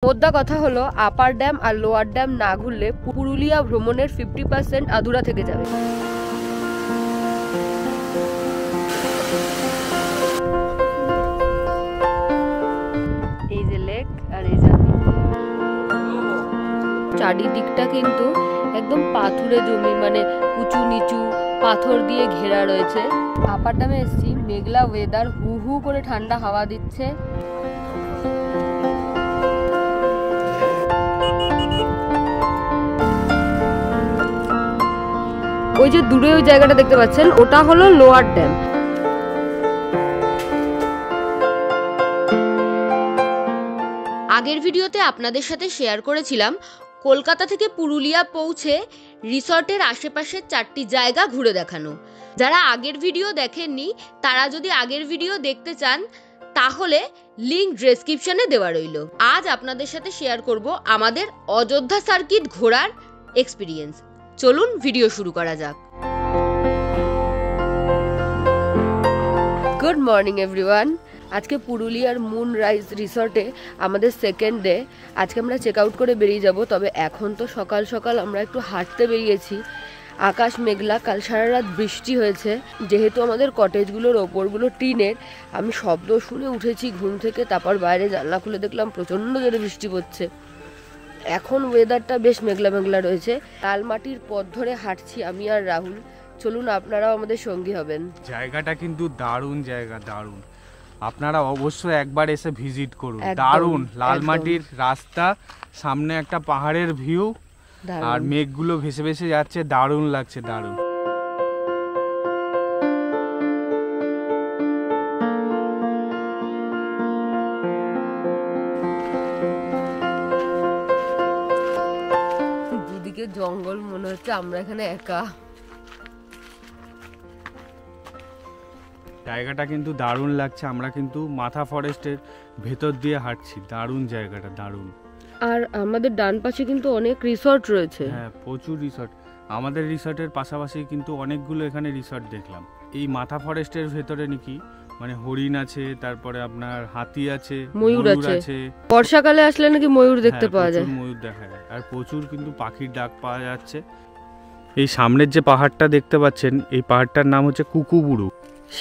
মোদ্দা কথা হলো আপার ড্যাম আর লোয়ার ড্যাম না ঘুরলে পুরুলিয়া ভ্রমণের 50% আধুরা থেকে যাবে। এই যে লেক আর এই যে চারিদিকটা কিন্তু একদম পাথুরে জমি, মানে উঁচু নিচু পাথর দিয়ে ঘেরা রয়েছে। আপার ড্যামে এসেছি, মেঘলা ওয়েদার, হু হু করে ঠান্ডা হাওয়া দিচ্ছে। ওই যে দূরে ওই জায়গাটা দেখতে পাচ্ছেন, ওটা হলো লোয়ার ড্যাম। আগের ভিডিওতে আপনাদের সাথে শেয়ার করেছিলাম কলকাতা থেকে পুরুলিয়া পৌঁছে রিসর্টের আশেপাশের 4টি জায়গা ঘুরে দেখানো। যারা আগের ভিডিও দেখেননি তারা যদি আগের ভিডিও দেখতে চান তাহলে লিংক ডেসক্রিপশনে দেওয়া রইল। আজ আপনাদের সাথে শেয়ার করব আমাদের অযোধ্যা সার্কিট ঘোরার এক্সপিরিয়েন্স। চলুন ভিডিও শুরু করা যাক। Good morning everyone. আজকে পুরুলিয়ার মুন রাইজ রিসর্টে আমাদের সেকেন্ড ডে। আজকে আমরা চেক আউট করে বেরিয়ে যাব, তবে এখন তো সকাল সকাল আমরা একটু হাঁটতে বেরিয়েছি। আকাশ মেঘলা, কাল সারা রাত বৃষ্টি হয়েছে। যেহেতু আমাদের কটেজগুলোর ওপরগুলো টিনের, আমি শব্দ শুনে উঠেছি ঘুম থেকে, তারপর বাইরে জানলা খুলে দেখলাম প্রচণ্ড জোরে বৃষ্টি পড়ছে। এখন ওয়েদারটা বেশ মেঘলা মেঘলা রয়েছে। লাল মাটির পথ ধরে হাঁটছি আমি আর রাহুল। চলুন আপনারাও আমাদের সঙ্গী হবেন। জায়গাটা কিন্তু দারুণ জায়গা, দারুণ। আপনারা অবশ্যই একবার এসে ভিজিট করুন। দারুণ লাল মাটির রাস্তা, সামনে একটা পাহাড়ের ভিউ, আর মেঘগুলো ভেসে ভেসে যাচ্ছে, দারুণ লাগছে, দারুণ। দুদিকে জঙ্গল, মনে হচ্ছে আমরা এখানে একা। জায়গাটা কিন্তু দারুণ লাগছে। আমরা কিন্তু মাথা ফরেস্টের ভেতর দিয়ে হাঁটছি। দারুণ জায়গাটা, দারুণ। আর আমাদের ডান পাশে কিন্তু অনেক রিসর্ট রয়েছে। হ্যাঁ, প্রচুর রিসর্ট। আমাদের রিসর্টের পাশাপাশি কিন্তু অনেকগুলো এখানে রিসর্ট দেখলাম। এই মাথা ফরেস্টের ভেতরে নাকি মানে হরিণ আছে, তারপরে আপনার হাতি আছে, ময়ূর আছে। বর্ষাকালে আসলে নাকি ময়ূর দেখতে পাওয়া যায়, ময়ূর দেখা যায়। আর প্রচুর কিন্তু পাখির ডাক পাওয়া যাচ্ছে। এই সামনের যে পাহাড়টা দেখতে পাচ্ছেন, এই পাহাড়টার নাম হচ্ছে কুকুবুরু।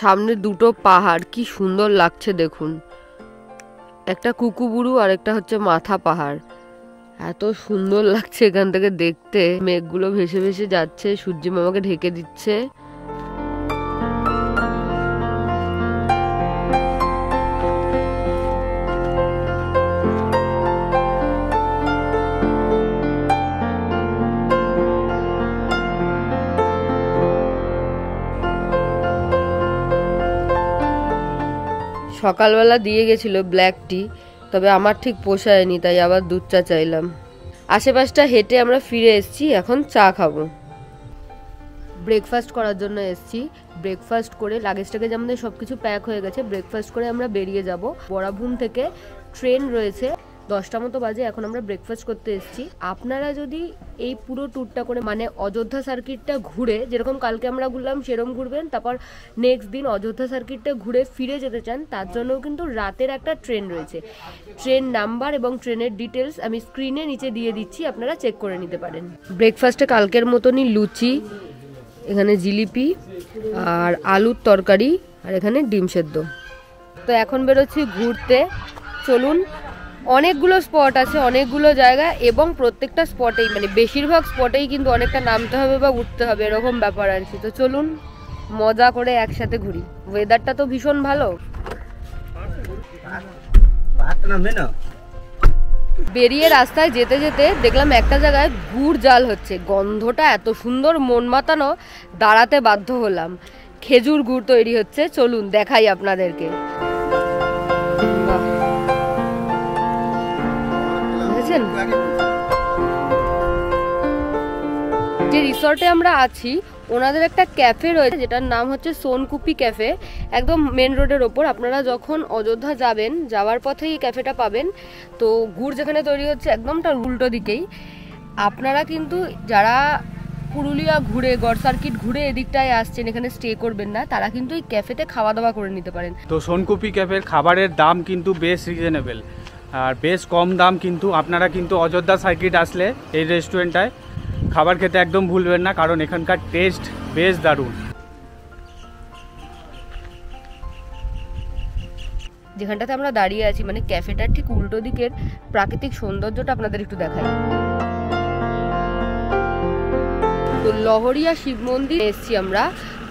সামনে দুটো পাহাড়, কি সুন্দর লাগছে দেখুন। একটা কুকুবুরু আর একটা হচ্ছে মাথা পাহাড়। এত সুন্দর লাগছে এখান থেকে দেখতে। মেঘগুলো ভেসে ভেসে যাচ্ছে, সূর্য মামাকে ঢেকে দিচ্ছে। সকালবেলা দিয়ে গেছিল ব্ল্যাক টি, তবে আমার ঠিক পোষায়নি, তাই আবার দুধ চা চাইলাম। আশেপাশটা হেঁটে আমরা ফিরে এসেছি, এখন চা খাবো। ব্রেকফাস্ট করার জন্য এসেছি। ব্রেকফাস্ট করে লাগেজটাকে আমাদের সব কিছু প্যাক হয়ে গেছে। ব্রেকফাস্ট করে আমরা বেরিয়ে যাব। বরাভূম থেকে ট্রেন রয়েছে, 10টা মতো বাজে। এখন আমরা ব্রেকফাস্ট করতে এসেছি। আপনারা যদি এই পুরো ট্যুরটা করে, মানে অযোধ্যা সার্কিটটা ঘুরে, যেরকম কালকে আমরা ঘুরলাম সেরকম ঘুরবেন, তারপর নেক্সট দিন অযোধ্যা সার্কিটটা ঘুরে ফিরে যেতে চান, তার জন্যও কিন্তু রাতের একটা ট্রেন রয়েছে। ট্রেন নাম্বার এবং ট্রেনের ডিটেলস আমি স্ক্রিনে নিচে দিয়ে দিচ্ছি, আপনারা চেক করে নিতে পারেন। ব্রেকফাস্টে কালকের মতনই লুচি, এখানে জিলিপি আর আলুর তরকারি, আর এখানে ডিম সেদ্ধ। তো এখন বেরোচ্ছি ঘুরতে। চলুন। অনেকগুলো স্পট আছে, অনেকগুলো জায়গা, এবং প্রত্যেকটা স্পটেই, মানে বেশিরভাগ স্পটেই কিন্তু অনেকটা নামতে হবে বা উঠতে হবে, এরকম ব্যাপার আর কি। তো চলুন মজা করে একসাথে ঘুরি। ওয়েদারটা তো ভীষণ ভালো। বেরিয়ে রাস্তায় যেতে যেতে দেখলাম একটা জায়গায় গুড় জাল হচ্ছে। গন্ধটা এত সুন্দর, মন মাতানো, দাঁড়াতে বাধ্য হলাম। খেজুর গুড় তৈরি হচ্ছে, চলুন দেখাই আপনাদেরকে। যে রিসর্টে আমরা আছি ওনাদের একটা ক্যাফে রয়েছে, যেটার নাম হচ্ছে সোনকুপি ক্যাফে। একদম মেন রোডের ওপর। আপনারা যখন অযোধ্যা যাবেন, যাওয়ার পথেই এই ক্যাফেটা পাবেন। তো গুড় যেখানে তৈরি হচ্ছে একদম তার উল্টো দিকেই। আপনারা কিন্তু যারা পুরুলিয়া ঘুরে, গড় সার্কিট ঘুরে এদিকটায় আসছেন, এখানে স্টে করবেন না, তারা কিন্তু এই ক্যাফেতে খাওয়া দাওয়া করে নিতে পারেন। তো সোনকুপি ক্যাফের খাবারের দাম কিন্তু বেশ রিজনেবল। আর বেশ কম দাম, কিন্তু আপনারা কিন্তু অযোধ্যা সার্কিট আসলে এই রেস্টুরেন্টটায় খাবার খেতে একদম ভুলবেন না, কারণ এখানকার টেস্ট বেশ দারুণ। যেখানটাতে আমরা দাঁড়িয়ে আছি মানে ক্যাফেটার ঠিক উল্টো দিকের প্রাকৃতিক সৌন্দর্যটা আপনাদের একটু দেখাই। তো লহরিয়া শিব মন্দির এসছি আমরা।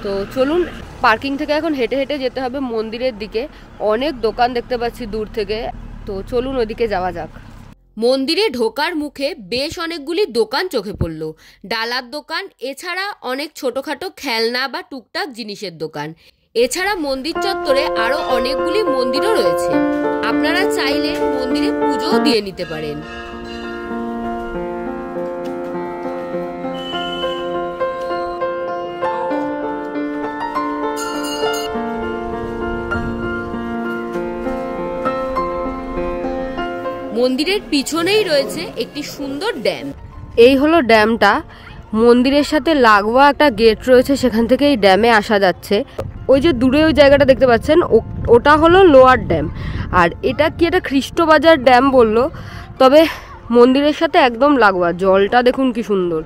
তো চলুন, পার্কিং থেকে এখন হেঁটে হেঁটে যেতে হবে মন্দিরের দিকে। অনেক দোকান দেখতে পাচ্ছি দূর থেকে, তো চলুন ওইদিকে যাওয়া যাক। মন্দিরে ঢোকার মুখে বেশ অনেকগুলি দোকান চোখে পড়ল। ডালার দোকান, এছাড়া অনেক ছোটখাটো খেলনা বা টুকটাক জিনিসের দোকান। এছাড়া মন্দির চত্বরে আরো অনেকগুলি মন্দিরও রয়েছে, আপনারা চাইলে মন্দিরে পুজোও দিয়ে নিতে পারেন। মন্দিরের পিছনেই রয়েছে একটি সুন্দর ড্যাম। এই হলো ড্যামটা, মন্দিরের সাথে লাগোয়া একটা গেট রয়েছে, সেখান থেকে এই ড্যামে আসা যাচ্ছে। ওই যে দূরে ওই জায়গাটা দেখতে পাচ্ছেন, ওটা হলো লোয়ার ড্যাম। আর এটা কি, এটা খ্রিস্টবাজার ড্যাম বললো, তবে মন্দিরের সাথে একদম লাগোয়া। জলটা দেখুন কি সুন্দর।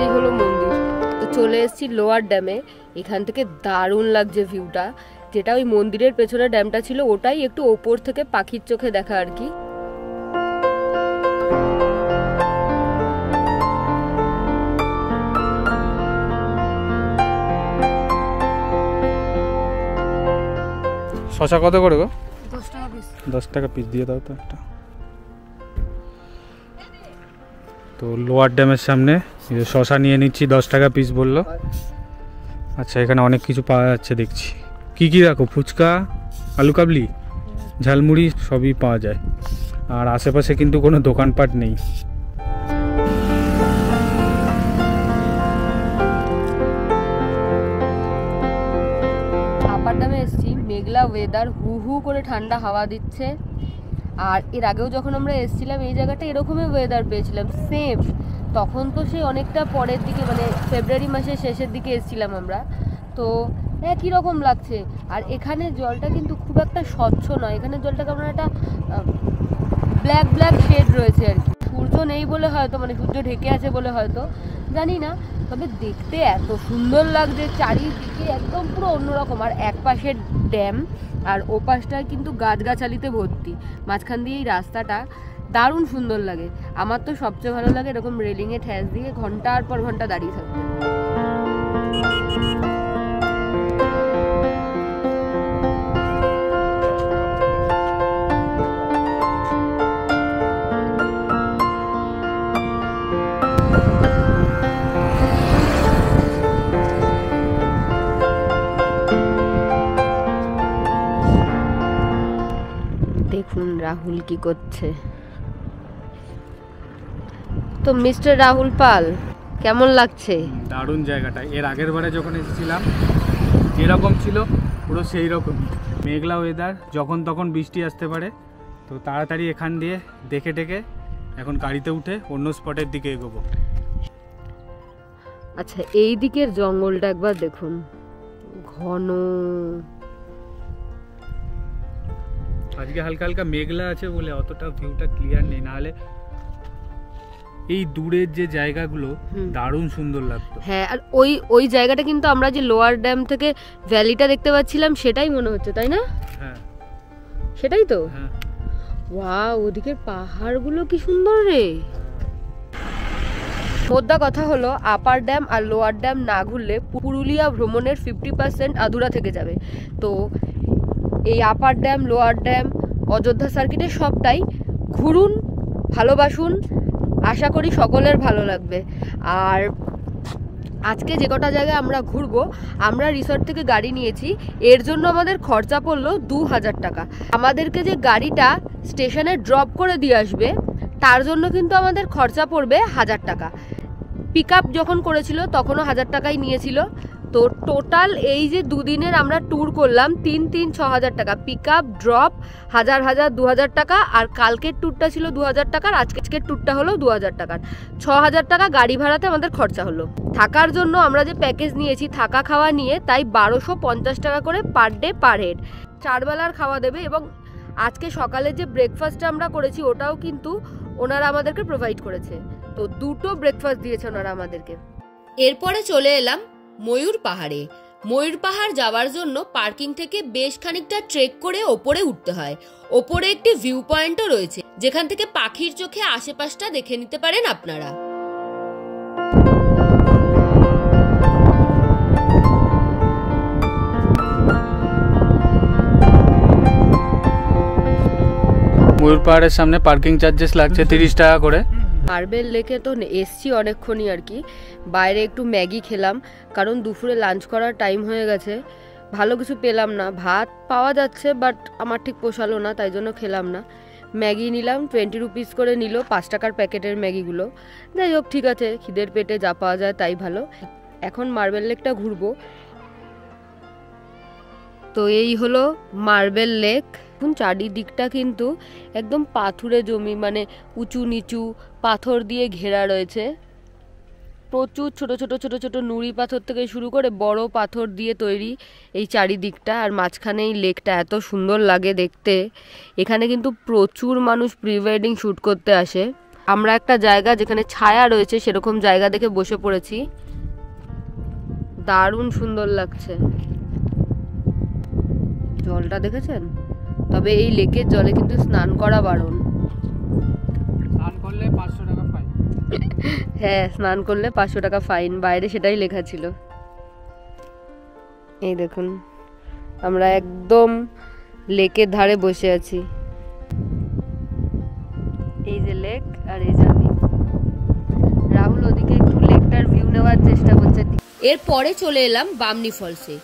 এই হলো মন্দির। তো চলে এসেছি লোয়ার ড্যামে। এখান থেকে দারুণ লাগছে ভিউটা। যেটা ওই মন্দিরের পেছনে ড্যামটা ছিল, ওটাই একটু ওপর থেকে পাখির চোখে দেখা আর কি। শশা কত করে গো? 10 টাকা পিস। 10 টাকা পিস দিয়ে দাও তো একটা। তো লোয়ার ড্যামের সামনে শশা নিয়ে নিচ্ছি, 10 টাকা পিস বললো। আচ্ছা, এখানে অনেক কিছু পাওয়া যাচ্ছে দেখছি। কি কি রাখো? ফুচকা, আলু কাবলি, ঝালমুড়ি সবই পাওয়া যায়। আর আশেপাশে কিন্তু কোনো দোকানপাট নেই। আপার ড্যামে এসেছি, মেঘলা ওয়েদার, হু হু করে ঠান্ডা হাওয়া দিচ্ছে। আর এর আগেও যখন আমরা এসেছিলাম এই জায়গাটা এরকমই ওয়েদার পেয়েছিলাম, সেম। তখন তো সেই অনেকটা পরের দিকে, মানে ফেব্রুয়ারি মাসের শেষের দিকে এসেছিলাম আমরা। তো একই রকম লাগছে। আর এখানে জলটা কিন্তু খুব একটা স্বচ্ছ নয়, এখানে জলটা কেমন একটা ব্ল্যাক ব্ল্যাক শেড রয়েছে আর কি। সূর্য নেই বলে হয়তো, মানে সূর্য ঢেকে আছে বলে হয়তো, জানি না। তবে দেখতে এত সুন্দর লাগছে, চারিদিকে একদম পুরো অন্যরকম। আর এক পাশে ড্যাম, আর ও পাশটায় কিন্তু গাছগাছালিতে ভর্তি। মাঝখান দিয়ে এই রাস্তাটা দারুণ সুন্দর লাগে। আমার তো সবচেয়ে ভালো লাগে এরকম রেলিংয়ে ঠ্যাস দিয়ে ঘন্টার পর ঘন্টা দাঁড়িয়ে থাকতে। দেখুন রাহুল কি করছে। তো মিস্টার রাহুল পাল, কেমন লাগছে? দারুণ জায়গাটা। এর আগের বারে যখন এসেছিলাম যেরকম ছিল পুরো সেই রকম। মেঘলা ওয়েদার, যখন তখন বৃষ্টি আসতে পারে। তো তাড়াতাড়ি এখান দিয়ে দেখে টেকে এখন গাড়িতে উঠে অন্য স্পটের দিকে এগোবো। আচ্ছা, এই দিকের জঙ্গলটা একবার দেখুন, ঘন। আজকে হালকা হালকা মেঘলা আছে বলে অতটা ভিউটা ক্লিয়ার নেই, নাহলে এই দূরের যে জায়গাগুলো দারুণ সুন্দর লাগতো। হ্যাঁ, আর ওই জায়গাটা কিন্তু আমরা যে লোয়ার ড্যাম থেকে ভ্যালিটা দেখতে পাচ্ছিলাম সেটাই মনে হচ্ছে, তাই না? হ্যাঁ, সেটাই তো। হ্যাঁ। ওয়াও, ওদিকের পাহাড়গুলো কি সুন্দর রে। মোদ্দা কথা হলো, আপার ড্যাম আর লোয়ার ড্যাম না ঘুরলে পুরুলিয়া ভ্রমণের 50% আধুরা থেকে যাবে। তো এই upper dam, lower dam, Ayodhya সার্কিটের সবটাই ঘুরুন, ভালোবাসুন। আশা করি সকলের ভালো লাগবে। আর আজকে যে কটা জায়গায় আমরা ঘুরবো, আমরা রিসর্ট থেকে গাড়ি নিয়েছি, এর জন্য আমাদের খরচা পড়লো 2000 টাকা। আমাদেরকে যে গাড়িটা স্টেশনে ড্রপ করে দিয়ে আসবে, তার জন্য কিন্তু আমাদের খরচা পড়বে 1000 টাকা। পিক আপ যখন করেছিল তখনও 1000 টাকাই নিয়েছিল। তো টোটাল এই যে দুদিনের আমরা ট্যুর করলাম 6,000 টাকা, পিক আপ ড্রপ 1,000 2,000 টাকা, আর কালকের ট্যুরটা ছিল 2,000 টাকার, আজকের ট্যুরটা হলো 2,000 টাকার। 6,000 টাকা গাড়ি ভাড়াতে আমাদের খরচা হলো। থাকার জন্য আমরা যে প্যাকেজ নিয়েছি থাকা খাওয়া নিয়ে, তাই 1250 টাকা করে পার ডে পার হেড। 4 বেলার খাওয়া দেবে, এবং আজকে সকালে যে ব্রেকফাস্টটা আমরা করেছি ওটাও কিন্তু ওনারা আমাদেরকে প্রোভাইড করেছে। তো 2টো ব্রেকফাস্ট দিয়েছে ওনারা আমাদেরকে। এরপরে চলে এলাম ময়ূর পাহাড়ে। ময়ূর পাহাড় যাওয়ার জন্য পার্কিং থেকে বেশ খানিকটা ট্রেক করে ওপরে উঠতে হয়। ওপরে একটি ভিউ পয়েন্টও রয়েছে, যেখান থেকে পাখির চোখে আশেপাশটা দেখে নিতে পারেন আপনারা। ময়ূর পাহাড়ের সামনে পার্কিং চার্জেস লাগছে 30 টাকা করে। মার্বেল লেকে তো এসছি অনেকক্ষণই আর কি। বাইরে একটু ম্যাগি খেলাম, কারণ দুপুরে লাঞ্চ করার টাইম হয়ে গেছে। ভালো কিছু পেলাম না, ভাত পাওয়া যাচ্ছে বাট আমার ঠিক পোষালো না, তাই জন্য খেলাম না। ম্যাগি নিলাম, 20 রুপিস করে নিল, 5 টাকার প্যাকেটের ম্যাগিগুলো। যাই হোক, ঠিক আছে, খিদের পেটে যা পাওয়া যায় তাই ভালো। এখন মার্বেল লেকটা ঘুরবো। তো এই হলো মার্বেল লেক। এখন চারিদিকটা কিন্তু একদম পাথুরে জমি, মানে উঁচু নিচু পাথর দিয়ে ঘেরা রয়েছে। প্রচুর ছোট ছোট ছোট ছোট নুড়ি পাথর থেকে শুরু করে বড় পাথর দিয়ে তৈরি এই চারিদিকটা। আর মাঝখানে এই লেকটা এত সুন্দর লাগে দেখতে। এখানে কিন্তু প্রচুর মানুষ প্রি ওয়েডিং শ্যুট করতে আসে। আমরা একটা জায়গা যেখানে ছায়া রয়েছে সেরকম জায়গা দেখে বসে পড়েছি। দারুণ সুন্দর লাগছে। জলটা দেখেছেন? তবে এই লেকের জলে কিন্তু স্নান করা বারণ। স্নান করলে 500 টাকা ফাইন। হ্যাঁ, স্নান করলে 500 টাকা ফাইন, বাইরে সেটাই লেখা ছিল। এই দেখুন, আমরা একদম লেকের ধারে বসে আছি। এই যে লেক, আর এই যে আমি। রাহুল ওদিকে একটু লেকটার ভিউ নেওয়ার চেষ্টা করছে। এরপরে চলে এলাম বামনি ফলসে।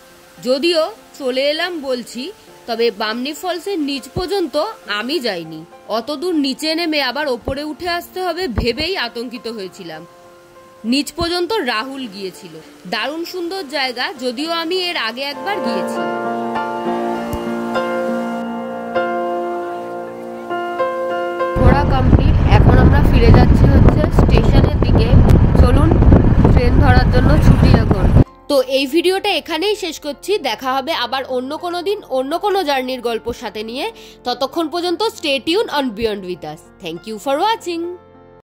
যদিও চলে এলাম বলছি, তবে বামনি ফলসের নিচ পর্যন্ত আমি যাইনি। অত দূর নিচে নেমে আবার ওপরে উঠে আসতে হবে ভেবেই আতঙ্কিত হয়েছিলাম। নিচ পর্যন্ত রাহুল গিয়েছিল। দারুণ সুন্দর জায়গা, যদিও আমি এর আগে একবার গিয়েছি। ঘোরা কমপ্লিট। এখন আমরা ফিরে যাচ্ছি হচ্ছে স্টেশনের দিকে। চলুন, ট্রেন ধরার জন্য ছুটি এখন। তো এই ভিডিওটা এখানেই শেষ করছি। দেখা হবে আবার অন্য কোনো দিন অন্য কোনো জার্নির গল্প সাথে নিয়ে। ততক্ষণ পর্যন্ত stay tuned on beyond with us. Thank you for watching.